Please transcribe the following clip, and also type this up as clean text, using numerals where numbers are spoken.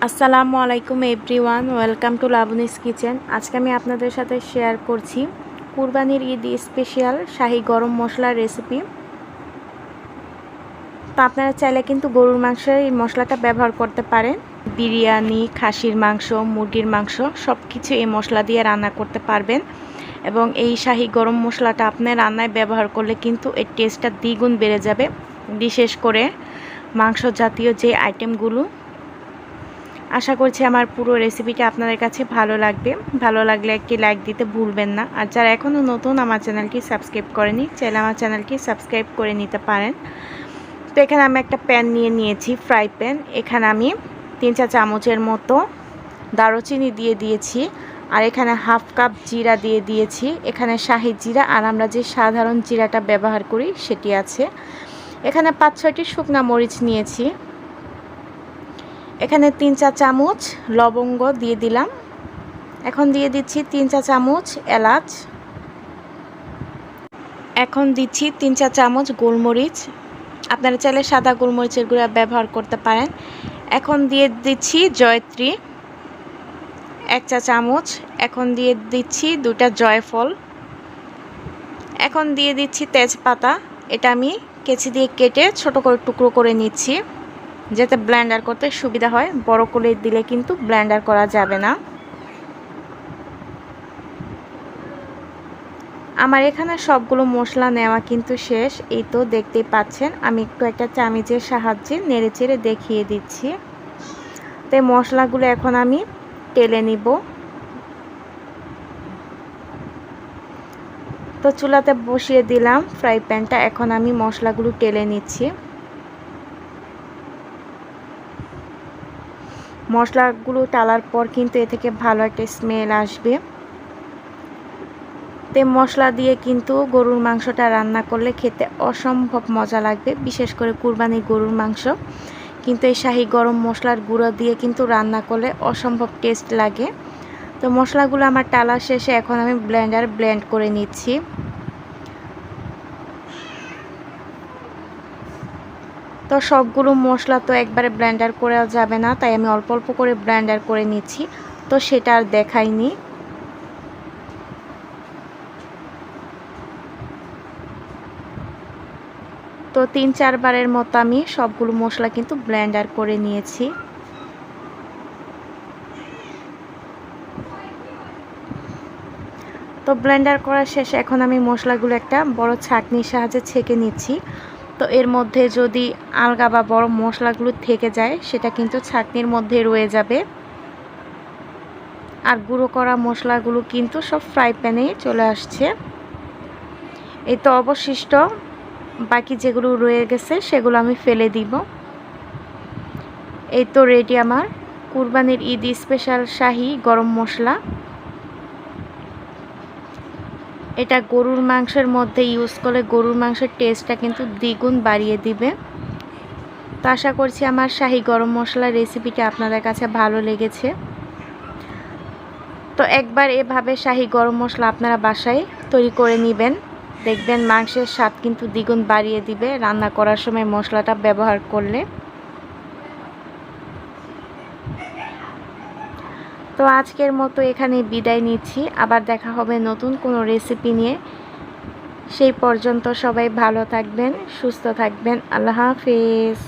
আসসালামু আলাইকুম everyone, welcome to লাবনীস kitchen. আজকে আমি আপনাদের সাথে শেয়ার করছি কুরবানির ঈদ স্পেশাল শাহি গরম মশলার রেসিপি। তো আপনারা চাইলে কিন্তু গরুর মাংসের এই মশলাটা ব্যবহার করতে পারেন। বিরিয়ানি, খাসির মাংস, মুরগির মাংস সব কিছু এই মশলা দিয়ে রান্না করতে পারবেন। এবং এই শাহি গরম মশলাটা আপনার রান্নায় ব্যবহার করলে কিন্তু এর টেস্টটা দ্বিগুণ বেড়ে যাবে। বিশেষ করে মাংস জাতীয় যে আইটেমগুলো। আশা করছি আমার পুরো রেসিপিটা আপনাদের কাছে ভালো লাগবে। ভালো লাগলে একটি লাইক দিতে ভুলবেন না। আর যারা এখনও নতুন আমার চ্যানেলটি সাবস্ক্রাইব করেনি, চাইলে আমার চ্যানেলটি সাবস্ক্রাইব করে নিতে পারেন। তো এখানে আমি একটা প্যান নিয়েছি, ফ্রাই প্যান। এখানে আমি 3 চা চামচের মতো দারুচিনি দিয়ে দিয়েছি। আর এখানে হাফ কাপ জিরা দিয়ে দিয়েছি। এখানে শাহি জিরা আর আমরা যে সাধারণ জিরাটা ব্যবহার করি সেটি আছে। এখানে 5-6টি শুকনা মরিচ নিয়েছি। এখানে 3 চা চামচ লবঙ্গ দিয়ে দিলাম। এখন দিয়ে দিচ্ছি 3 চা চামচ এলাচ। এখন দিচ্ছি 3 চা চামচ গোলমরিচ। আপনারা চাইলে সাদা গোলমরিচের গুঁড়া ব্যবহার করতে পারেন। এখন দিয়ে দিচ্ছি জয়ত্রী 1 চা চামচ। এখন দিয়ে দিচ্ছি 2টা জয়ফল। এখন দিয়ে দিচ্ছি তেজপাতা। এটা আমি কেচি দিয়ে কেটে ছোট করে টুকরো করে নিচ্ছি, যাতে ব্লেন্ডার করতে সুবিধা হয়। বড় করে দিলে কিন্তু ব্লেন্ডার করা যাবে না। আমার এখানে সবগুলো মশলা নেওয়া কিন্তু শেষ। এই তো দেখতেই পাচ্ছেন, আমি একটু একটা চামচের সাহায্যে নেড়েচেড়ে দেখিয়ে দিচ্ছি। তো এই মশলাগুলো এখন আমি টেলে নিব। তো চুলাতে বসিয়ে দিলাম ফ্রাই প্যানটা। এখন আমি মশলাগুলো টেলে নিচ্ছি। মশলাগুলো টালার পর কিন্তু এ থেকে ভালো একটা স্মেল আসবে। তে মশলা দিয়ে কিন্তু গরুর মাংসটা রান্না করলে খেতে অসম্ভব মজা লাগবে। বিশেষ করে কুরবানির গরুর মাংস কিন্তু এই শাহি গরম মশলার গুঁড়ো দিয়ে কিন্তু রান্না করলে অসম্ভব টেস্ট লাগে। তো মশলাগুলো আমার টালা শেষে এখন আমি ব্লেন্ড করে নিচ্ছি। তো সবগুলো মশলা তো একবারে ব্লেন্ডার করা যাবে না, তাই আমি অল্প অল্প করে ব্লেন্ডার করে নিচ্ছি। তো সেটা আর দেখাইনি। তো 3-4 বারের মতো আমি সবগুলো মশলা কিন্তু ব্লেন্ডার করে নিয়েছি। তো ব্লেন্ডার করার শেষে এখন আমি মশলাগুলো একটা বড় ছাঁকনির সাহায্যে ছেঁকে নিচ্ছি। তো এর মধ্যে যদি আলগা বা বড় মশলাগুলো থেকে যায় সেটা কিন্তু ছাঁকনির মধ্যে রয়ে যাবে। আর গুঁড়ো করা মশলাগুলো কিন্তু সব ফ্রাই প্যানেই চলে আসছে। এই তো অবশিষ্ট বাকি যেগুলো রয়ে গেছে সেগুলো আমি ফেলে দিব। এই তো রেডি আমার কুরবানির ঈদ স্পেশাল শাহি গরম মশলা। এটা গরুর মাংসের মধ্যে ইউজ করলে গরুর মাংসের টেস্টটা কিন্তু দ্বিগুণ বাড়িয়ে দিবে। তো আশা করছি আমার শাহি গরম মশলার রেসিপিটা আপনাদের কাছে ভালো লেগেছে। তো একবার এভাবে শাহি গরম মশলা আপনারা বাসায় তৈরি করে নেবেন, দেখবেন মাংসের স্বাদ কিন্তু দ্বিগুণ বাড়িয়ে দিবে রান্না করার সময় মশলাটা ব্যবহার করলে। তো আজকের মতো এখানে বিদায় নিচ্ছি। আবার দেখা হবে নতুন কোনো রেসিপি নিয়ে। সেই পর্যন্ত সবাই ভালো থাকবেন, সুস্থ থাকবেন। আল্লাহ হাফেজ।